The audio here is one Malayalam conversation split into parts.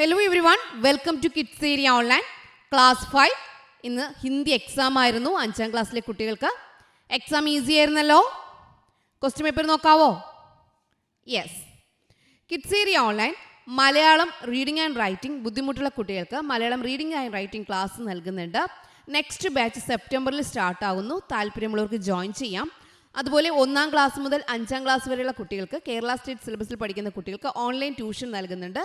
Hello everyone, welcome to kids area online class 5. ഇന്ന് ഹിന്ദി എക്സാം ആയിരുന്നു 5ാം ക്ലാസ്സിലെ കുട്ടികൾക്ക്. എക്സാം ഈസി ആയിരുന്നല്ലോ. ക്വസ്റ്റ്യൻ പേപ്പർ നോക്കാവോ? Yes. Kids area online Malayalam reading and writing ബുദ്ധിമുട്ടുള്ള കുട്ടികൾക്ക് Malayalam reading and writing class നൽകുന്നുണ്ട്. നെക്സ്റ്റ് ബാച്ച് സെപ്റ്റംബറിൽ സ്റ്റാർട്ട് ആകുന്നു. താല്പര്യമുള്ളവർക്ക് ജോയിൻ ചെയ്യാം. അതുപോലെ 1ാം ക്ലാസ് മുതൽ 5ാം ക്ലാസ് വരെയുള്ള കുട്ടികൾക്ക് കേരള സ്റ്റേറ്റ് സിലബസിൽ പഠിക്കുന്ന കുട്ടികൾക്ക് ഓൺലൈൻ ട്യൂഷൻ നൽകുന്നുണ്ട്.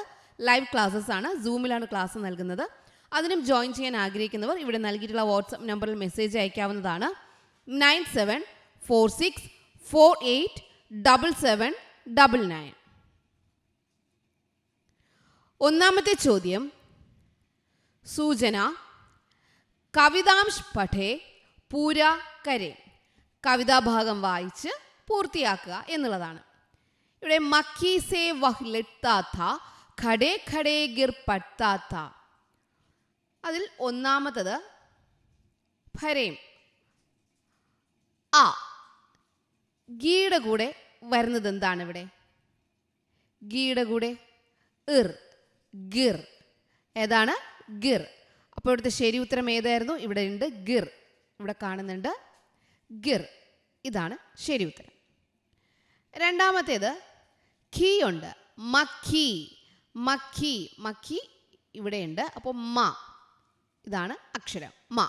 ലൈവ് ക്ലാസ്സസ് ആണ്, സൂമിലാണ് ക്ലാസ് നൽകുന്നത്. അതിനും ജോയിൻ ചെയ്യാൻ ആഗ്രഹിക്കുന്നവർ ഇവിടെ നൽകിയിട്ടുള്ള വാട്സപ്പ് നമ്പറിൽ മെസ്സേജ് അയക്കാവുന്നതാണ്. 9746487799. ഒന്നാമത്തെ ചോദ്യം, സൂചന കവിതാംശ് പഠേ പൂര കരേ, കവിതാഭാഗം വായിച്ച് പൂർത്തിയാക്കുക എന്നുള്ളതാണ്. ഇവിടെ മക്കി സേ വഹ് ലിട്ടാ ഥാ ഖടേ ഖടേ ഗിർ പട്താ ഥാ. അതിൽ ഒന്നാമത്തത് ഭരേം ആ. ഗീയുടെ കൂടെ വരുന്നത് എന്താണ്? ഇവിടെ ഗീയുടെ കൂടെ ഇർ, ഗിർ. ഏതാണ്? ഗിർ. അപ്പോൾ ഇവിടുത്തെ ശരി ഉത്തരം ഏതായിരുന്നു? ഇവിടെ ഉണ്ട് ഗിർ. ഇവിടെ കാണുന്നുണ്ട് ഗിർ. ഇതാണ് ശരി ഉത്തരം. രണ്ടാമത്തേത് ഖീ ഉണ്ട്. മഖി, മഖി, മഖി ഇവിടെയുണ്ട്. അപ്പോൾ മ, ഇതാണ് അക്ഷരം മ.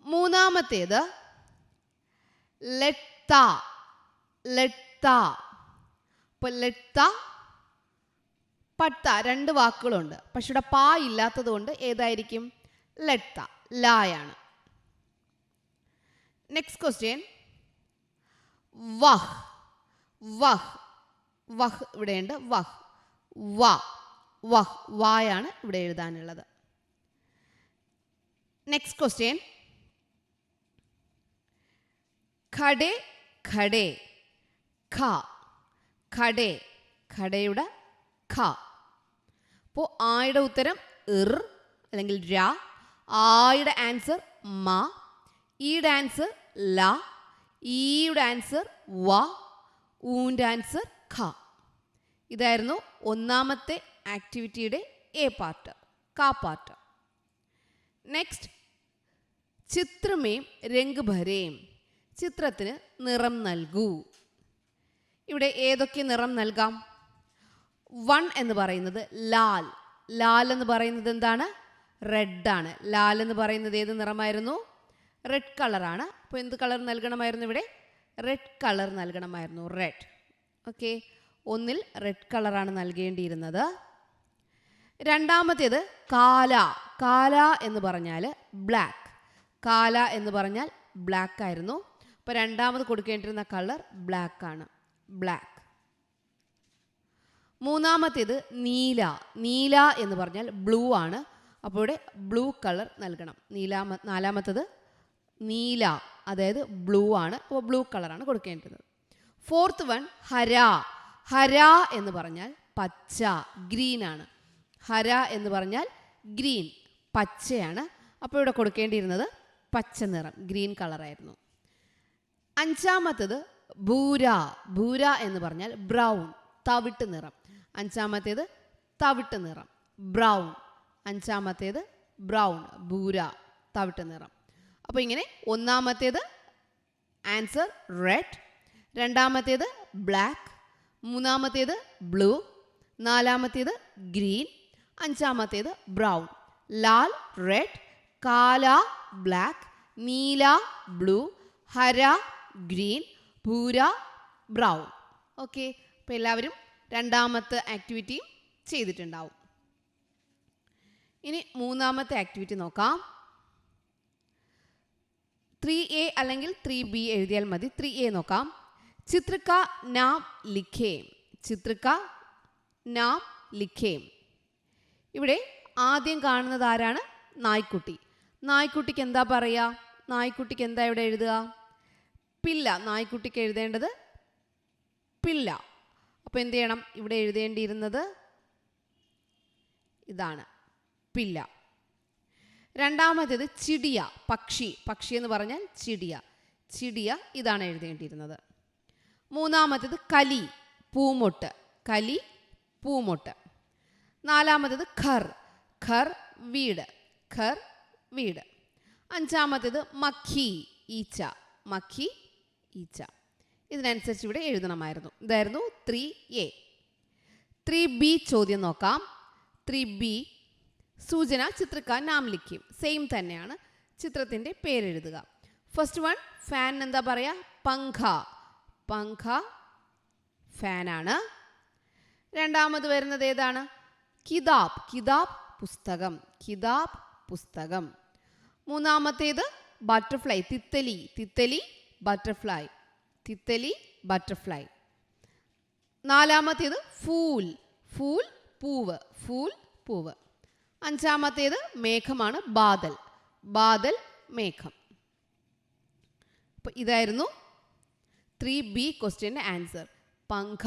മൂന്നാമത്തേത് ലെത്ത, ലെത്ത. അപ്പോൾ ലെത്ത പട്ട, രണ്ട് വാക്കുകളുണ്ട്. പക്ഷെ ഇവിടെ പാ ഇല്ലാത്തത് കൊണ്ട് ഏതായിരിക്കും? ലെത്ത, ലായാണ്. നെക്സ്റ്റ് ക്വസ്റ്റ്യൻ വഹ്, വഹ്, വഹ് ഇവിടെയുണ്ട്. വഹ്, വ, വഹ്, വായാണ് ഇവിടെ എഴുതാനുള്ളത്. നെക്സ്റ്റ് ക്വസ്റ്റ്യൻ ഖടേ ഖടേ, ഖ, ഖടേ, ഖടയുടെ ഖ. അപ്പോൾ ആയുടെ ഉത്തരം ഇർ അല്ലെങ്കിൽ ര, ആയുടെ ആൻസർ മ, ഈയുടെ ആൻസർ ല, ഈയുടെ ആൻസർ വ, ഊൻ്റെ ആൻസർ ഖ. ഇതായിരുന്നു ഒന്നാമത്തെ ആക്ടിവിറ്റിയുടെ എ പാർട്ട്, ക പാർട്ട്. നെക്സ്റ്റ് ചിത്രമേം രംഗ് ഭരേം, ചിത്രത്തിന് നിറം നൽകൂ. ഇവിടെ ഏതൊക്കെ നിറം നൽകാം? 1 എന്ന് പറയുന്നത് ലാൽ. ലാൽ എന്ന് പറയുന്നത് എന്താണ്? റെഡാണ്. ലാൽ എന്ന് പറയുന്നത് ഏത് നിറമായിരുന്നു? റെഡ് കളറാണ്. അപ്പോൾ എന്ത് കളർ നൽകണമായിരുന്നു? ഇവിടെ റെഡ് കളർ നൽകണമായിരുന്നു, റെഡ്. ഓക്കെ, ഒന്നിൽ റെഡ് കളറാണ് നൽകേണ്ടിയിരുന്നത്. രണ്ടാമത്തേത് കാല. കാല എന്ന് പറഞ്ഞാൽ ബ്ലാക്ക്. കാല എന്ന് പറഞ്ഞാൽ ബ്ലാക്ക് ആയിരുന്നു. അപ്പോൾ രണ്ടാമത് കൊടുക്കേണ്ടിരുന്ന കളർ ബ്ലാക്ക് ആണ്, ബ്ലാക്ക്. മൂന്നാമത്തേത് നീല. നീല എന്ന് പറഞ്ഞാൽ ബ്ലൂ ആണ്. അപ്പോൾ ഇവിടെ ബ്ലൂ കളർ നൽകണം. നാലാമത്തത് നീല, അതായത് ബ്ലൂ ആണ്. അപ്പോൾ ബ്ലൂ കളറാണ് കൊടുക്കേണ്ടത്. Fourth one Hara. ഹര എന്ന് പറഞ്ഞാൽ പച്ച, ഗ്രീൻ ആണ്. ഹര എന്ന് പറഞ്ഞാൽ ഗ്രീൻ, പച്ചയാണ്. അപ്പോൾ ഇവിടെ കൊടുക്കേണ്ടിയിരുന്നത് പച്ച നിറം, ഗ്രീൻ കളറായിരുന്നു. അഞ്ചാമത്തേത് ഭൂര. ഭൂര എന്ന് പറഞ്ഞാൽ ബ്രൗൺ, തവിട്ട് നിറം. അഞ്ചാമത്തേത് തവിട്ട് നിറം, ബ്രൗൺ. അഞ്ചാമത്തേത് ബ്രൗൺ, ഭൂര, തവിട്ട് നിറം. അപ്പോൾ ഇങ്ങനെ ഒന്നാമത്തേത് ആൻസർ റെഡ്, രണ്ടാമത്തേത് ബ്ലാക്ക്, മൂന്നാമത്തേത് ബ്ലൂ, നാലാമത്തേത് ഗ്രീൻ, അഞ്ചാമത്തേത് ബ്രൗൺ. ലാൽ റെഡ്, കാല ബ്ലാക്ക്, നീല ബ്ലൂ, ഹര ഗ്രീൻ, ഭൂര ബ്രൗൺ. ഓക്കെ, അപ്പോൾ എല്ലാവരും രണ്ടാമത്തെ ആക്ടിവിറ്റിയും ചെയ്തിട്ടുണ്ടാവും. ഇനി മൂന്നാമത്തെ ആക്ടിവിറ്റി നോക്കാം. 3A അല്ലെങ്കിൽ 3B എഴുതിയാൽ മതി. 3A നോക്കാം. ചിത്രക നാം ലിഖേം. ചിത്രക നാം ലിഖേം. ഇവിടെ ആദ്യം കാണുന്നത് ആരാണ്? നായ്ക്കുട്ടി. നായ്ക്കുട്ടിക്ക് എന്താ പറയുക? നായ്ക്കുട്ടിക്ക് എന്താ ഇവിടെ എഴുതുക? പില്ല. നായ്ക്കുട്ടിക്ക് എഴുതേണ്ടത് പില്ല. അപ്പോൾ എന്ത് ചെയ്യണം? ഇവിടെ എഴുതേണ്ടിയിരുന്നത് ഇതാണ്, പില്ല. രണ്ടാമത്തേത് ചിടിയ, പക്ഷി. പക്ഷി എന്ന് പറഞ്ഞാൽ ചിടിയ. ചിടിയ, ഇതാണ് എഴുതേണ്ടിയിരുന്നത്. മൂന്നാമത്തേത് കലി, പൂമൊട്ട്. കലി, പൂമൊട്ട്. നാലാമത്തേത് ഖർ, ഖർ വീട്, ഖർ വീട്. അഞ്ചാമത്തേത് മഖി, ഈച്ച, മഖി ഈച്ച. ഇതിനനുസരിച്ച് ഇവിടെ എഴുതണമായിരുന്നു. ഇതായിരുന്നു 3A. 3B ചോദ്യം നോക്കാം. 3B സൂചന ചിത്രക്കാ നാം ലിഖിം. സെയിം തന്നെയാണ്, ചിത്രത്തിൻ്റെ പേരെഴുതുക. ഫസ്റ്റ് വൺ ഫാൻ എന്താ പറയുക? പങ്ഖ, പങ്ഖ ഫാനാണ്. രണ്ടാമത് വരുന്നത് ഏതാണ്? കിതാബ്, കിതാബ് പുസ്തകം, കിതാബ് പുസ്തകം. മൂന്നാമത്തേത് ബട്ടർഫ്ലൈ, തിത്തലി, തിത്തലി ബട്ടർഫ്ലൈ, തിത്തലി ബട്ടർഫ്ലൈ. നാലാമത്തേത് ഫൂൽ, ഫൂൽ പൂവ്, ഫൂൽ പൂവ്. അഞ്ചാമത്തേത് മേഘമാണ്, ബാദൽ, ബാദൽ മേഘം. അപ്പോൾ ഇതായിരുന്നു 3B ക്വസ്റ്റ്യൻ്റെ ആൻസർ. പങ്ഖ,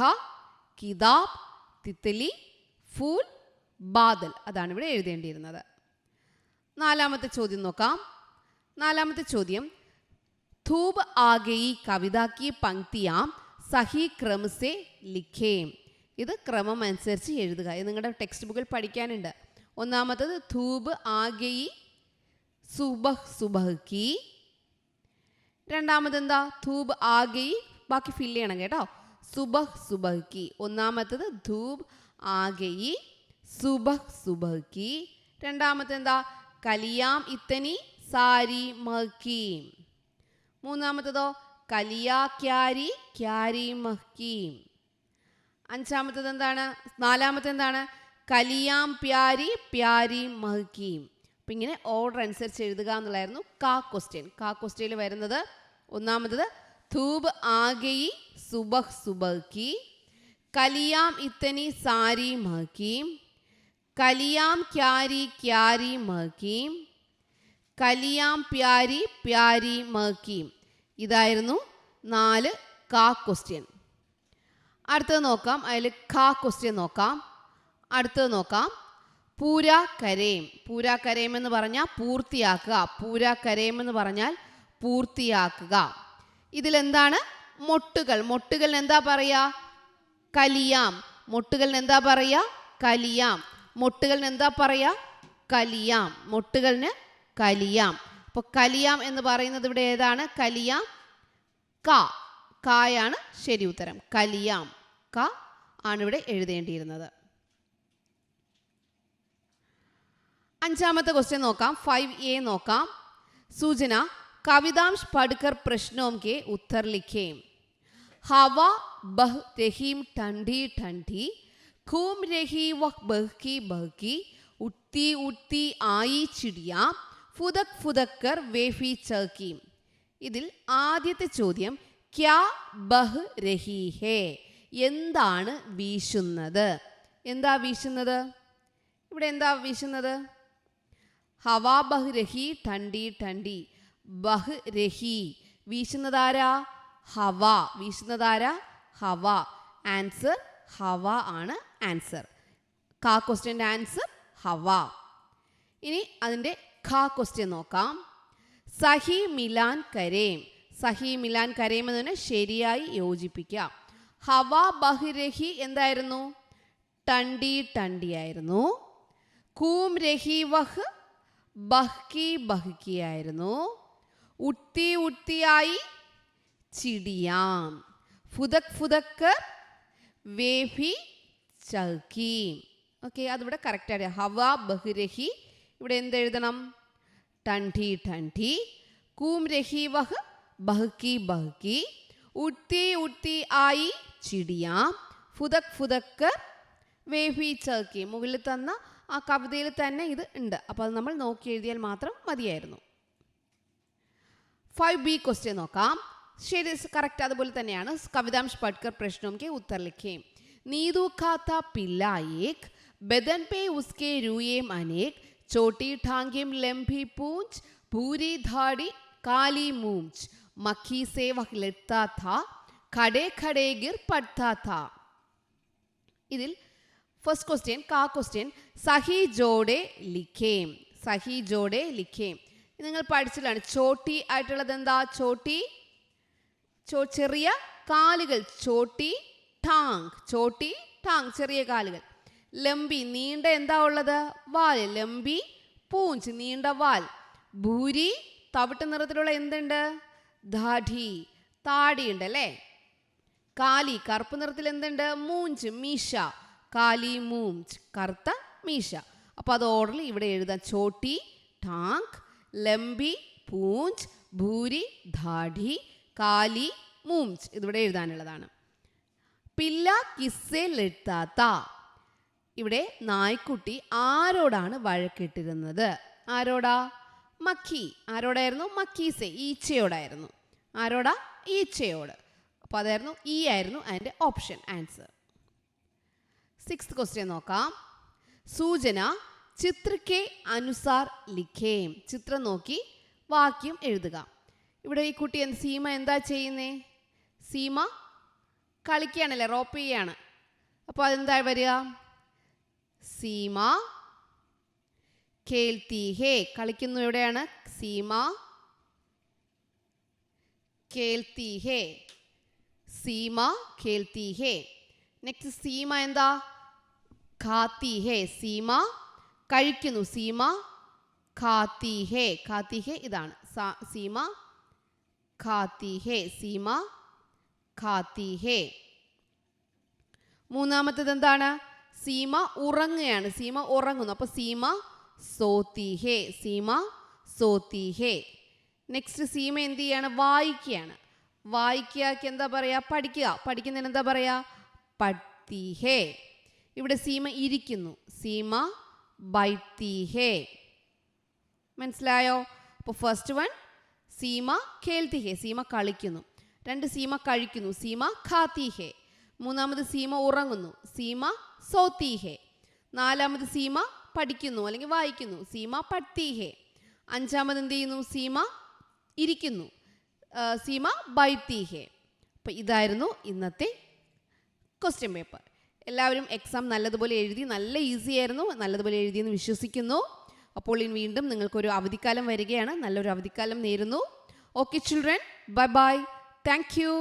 കിതാബ്, തിത്തലി, ഫൂൽ, ബാദൽ. അതാണ് ഇവിടെ എഴുതേണ്ടിയിരുന്നത്. നാലാമത്തെ ചോദ്യം നോക്കാം. നാലാമത്തെ ചോദ്യം ധൂപ് ആഗയി കവിത കി പങ്ക്തിയാം സഹി ക്രമ സെ ലിഖേം. ഇത് ക്രമം അനുസരിച്ച് എഴുതുക. ഇത് നിങ്ങളുടെ ടെക്സ്റ്റ് ബുക്കിൽ പഠിക്കാനുണ്ട്. ഒന്നാമത്തത് ധൂപ് ആഗയി സുബഹ് സുബഹ് കി. രണ്ടാമത് എന്താ? ധൂപ് ആഗയി, ബാക്കി ഫില്ല് ചെയ്യണം കേട്ടോ. സുബഹ് സുബഹ് കി. ഒന്നാമത്തത് ധൂപ് ആഗയി സുബഹ് സുബഹ് കി. രണ്ടാമത്തെ എന്താ? കലിയാം ഇത്തനി സാരി മഹ്കീം. മൂന്നാമത്തതോ? കലിയാ ക്യാരി ക്യാരി മഹ്കീം. അഞ്ചാമത്തത് എന്താണ്? നാലാമത്തെ എന്താണ്? കലിയാം പ്യാരി പ്യാരി മഹ്കീം. അപ്പം ഇങ്ങനെ ഓർഡർ അനുസരിച്ച് എഴുതുക എന്നുള്ളതായിരുന്നു കാ ക്വസ്റ്റ്യൻ. കാ ക്വസ്റ്റ്യനിൽ വരുന്നത് ഒന്നാമത്തത് ധൂപ് ആഗയി സുബഹ് സുബഹ് കി, കലിയാം ഇത്തനി സാരി മഹ്കീം, കലിയാം ക്യാരി ക്യാരി മഹ്കീം, കലിയാം പ്യാരി പ്യാരി മഹ്കീം. ഇതായിരുന്നു 4 കാ ക്വസ്റ്റ്യൻ. അടുത്തത് നോക്കാം. അതിൽ ഖാ ക്വസ്റ്റ്യൻ നോക്കാം. അടുത്തത് നോക്കാം. പൂരാ കരേം. പൂരാ കരേം എന്ന് പറഞ്ഞാൽ പൂർത്തിയാക്കുക. പൂരാ കരേം എന്ന് പറഞ്ഞാൽ പൂർത്തിയാക്കുക. ഇതിലെന്താണ്? മൊട്ടുകൾ. മൊട്ടുകളിന് എന്താ പറയുക? കലിയാം. മൊട്ടുകളിന് എന്താ പറയുക? കലിയാം. മൊട്ടുകളിന് എന്താ പറയുക? കലിയാം. മൊട്ടുകളിന് കലിയാം. അപ്പോൾ കലിയാം എന്ന് പറയുന്നത് ഇവിടെ ഏതാണ്? കലിയാം ക. കായാണ് ശരി ഉത്തരം. കലിയാം ക ആണ് ഇവിടെ എഴുതേണ്ടിയിരുന്നത്. അഞ്ചാമത്തെ ക്വസ്റ്റ്യൻ നോക്കാം. 5A നോക്കാം. സൂചന കവിതാംശ് പഠിക്കർ പ്രശ്നോം കെ ഉത്തർ ലിഖേം. हवा बह रहीम ठंडी ठंडी, घूम रही वह बहकी बहकी, उठती उठती आई चिड़िया, फुदक फुदक कर वेफी चौकी. ഇതിൽ ആദ്യത്തെ ചോദ്യം ക്യാ ബഹ് രഹി ഹേ, എന്താണ് വീശുന്നത്? എന്താ വീശുന്നത്? ഇവിടെ എന്താ വീശുന്നത്? ഹവാ ബഹ് രഹി ठंडी ठंडी. ബഹ് രഹി വീശുന്നതാരാ? ഹവ. വീശുന്നതാരാ? ഹവ. ആൻസർ ഹവ ആണ് ആൻസർ. കാ ക്വസ്റ്റ്യൻ്റെ ആൻസർ ഹവ. ഇനി അതിൻ്റെ ഖാ ക്വസ്റ്റ്യൻ നോക്കാം. സഹി മിലാൻ കരേം. സഹി മിലാൻ കരേം എന്ന് പറഞ്ഞാൽ ശരിയായി യോജിപ്പിക്കുക. ഹവ ബഹ് രഹി എന്തായിരുന്നു? ടണ്ടി ടണ്ടി ആയിരുന്നു. കൂം രഹി വഹ് ബഹ്കി ബഹ്കി ആയിരുന്നു. ഉട്ടി ഉട്ടിയായി ചിടിയാം. ഫുദക് ഫുദക്ക് വേഫി ചൗക്കി. ഓക്കെ, അതിവിടെ കറക്റ്റായിട്ട് ഹവ ബഹ് രഹി. ഇവിടെ എന്തെഴുതണം? ടണ്ടി ടണ്ടി. കൂം രഹി വഹ് ബഹ്കി ബഹ്കി. ഉട്ടി ഉട്ടി ആയി ചിടിയാം. ഫുദക് ഫുദക്ക് വേഫി ചൗക്കി. മുകളിൽ തന്ന ആ കവിതയിൽ തന്നെ ഇത് ഉണ്ട്. അപ്പോൾ അത് നമ്മൾ നോക്കി എഴുതിയാൽ മാത്രം മതിയായിരുന്നു. 5B ക്വസ്റ്റ്യൻ നോക്കാം. ശരി, കറക്റ്റ് അതുപോലെ തന്നെയാണ്. കവിതാംശ് പഠിക്കർ പ്രശ്നോം കെ ഉത്തർ ലിഖേം. नींदू खाता पिल्ला एक, बदन पे उसके रूएम अनेक, छोटी ठांगें लंबी पूंछ, भूरी धाड़ी काली मूंछ, मक्खी से वह लड़ता था, खड़े खड़े गिर पड़ता था. ഇതിൽ ഫസ്റ്റ് ക്വസ്റ്റ്യൻ കാ ക്വസ്റ്റ്യൻ സഹി ജോഡെ ലിഖേം. സഹി ജോഡെ ലിഖേം നിങ്ങൾ പഠിച്ചിട്ടാണ്. ചോട്ടി ആയിട്ടുള്ളത് എന്താ? ചോട്ടി ചെറിയ കാലുകൾ. ചോട്ടി ടാങ്. ചോട്ടി ടാങ് ചെറിയ കാലുകൾ. ലംബി നീണ്ട എന്താ ഉള്ളത്? വാല്. ലംബി പൂഞ്ച് നീണ്ട വാൽ. ഭൂരി തവിട്ട് നിറത്തിലുള്ള എന്തുണ്ട്? ദാഢി താടിയുണ്ട് അല്ലേ. കാലി കറുപ്പ് നിറത്തിൽ എന്തുണ്ട്? മൂഞ്ച് മീശ. കാലി മൂഞ്ച് കറുത്ത മീശ. അപ്പോൾ അത് ഓർഡറിൽ ഇവിടെ എഴുതാം. ചോട്ടി ടാങ്ക്, ലംബി പൂഞ്ച്, ഭൂരി ദാഢി, കാലി മൂഞ്ച്. ഇതിവിടെ എഴുതാനുള്ളതാണ്. പില്ല കിസ്സെ ലെത്താത്ത. ഇവിടെ നായ്ക്കുട്ടി ആരോടാണ് വഴക്കിട്ടിരുന്നത്? ആരോടാ? മക്കി. ആരോടായിരുന്നു? മക്കീസെ ഈച്ചയോടായിരുന്നു. ആരോടാ? ഈച്ചയോട്. അപ്പോൾ അതായിരുന്നു ഈ ആയിരുന്നു അതിൻ്റെ ഓപ്ഷൻ ആൻസർ. 6th ക്വസ്റ്റ്യൻ നോക്കാം. സൂചന ചിത്ര കെ അനുസാർ ലിഖേം. ചിത്രം നോക്കി വാക്യം എഴുതുക. ഇവിടെ ഈ കുട്ടി സീമ എന്താ ചെയ്യുന്നേ? സീമ കളിക്കുകയാണല്ലേ, റോപ്പ് ചെയ്യാണ്. അപ്പോൾ അതെന്താ വരിക? സീമ കേൽത്തി ഹേ. കളിക്കുന്നു എവിടെയാണ്? സീമ കേൽത്തി ഹേ. സീമ കേൽത്തി ഹേ. നെക്സ്റ്റ് സീമ എന്താ? ഖാത്തി ഹേ. സീമ കഴിക്കുന്നു. സീമ ഖാത്തി ഹേ. ഖാത്തി ഹേ ഇതാണ്. സീമ ഖാത്തി ഹേ. സീമ ഖാത്തി ഹേ. മൂന്നാമത്തേത് എന്താണ്? സീമ ഉറങ്ങുകയാണ്. സീമ ഉറങ്ങുന്നു. അപ്പോൾ സീമ സോത്തി ഹേ. സീമ സോത്തി ഹേ. നെക്സ്റ്റ് സീമ എന്ത് ചെയ്യാണ്? വായിക്കുകയാണ്. വായിക്കുകയ്ക്ക് എന്താ പറയുക? പഠിക്കുക. പഠിക്കുന്നതിന് എന്താ പറയുക? പഠ്തി ഹേ. ഇവിടെ സീമ ഇരിക്കുന്നു. സീമ ബൈത്തി ഹേ. മനസ്സിലായോ? അപ്പോൾ ഫസ്റ്റ് വൺ സീമ ഖേൽത്തി ഹേ. സീമ കളിക്കുന്നു. 2 സീമ കഴിക്കുന്നു. സീമ ഖാത്തി ഹേ. മൂന്നാമത് സീമ ഉറങ്ങുന്നു. സീമ സോത്തി ഹേ. നാലാമത് സീമ പഠിക്കുന്നു അല്ലെങ്കിൽ വായിക്കുന്നു. സീമ പഠ്തി ഹേ. അഞ്ചാമത് എന്ത് ചെയ്യുന്നു? സീമ ഇരിക്കുന്നു. സീമ ബൈത്തി ഹേ. അപ്പോൾ ഇതായിരുന്നു ഇന്നത്തെ ക്വസ്റ്റ്യൻ പേപ്പർ. എല്ലാവരും എക്സാം നല്ലതുപോലെ എഴുതി. നല്ല ഈസി ആയിരുന്നു. നല്ലതുപോലെ എഴുതിയെന്ന് വിശ്വസിക്കുന്നു. അപ്പോൾ ഇനി വീണ്ടും നിങ്ങൾക്കൊരു അവധിക്കാലം വരികയാണ്. നല്ലൊരു അവധിക്കാലം നേരുന്നു. Okay children, bye bye. Thank you.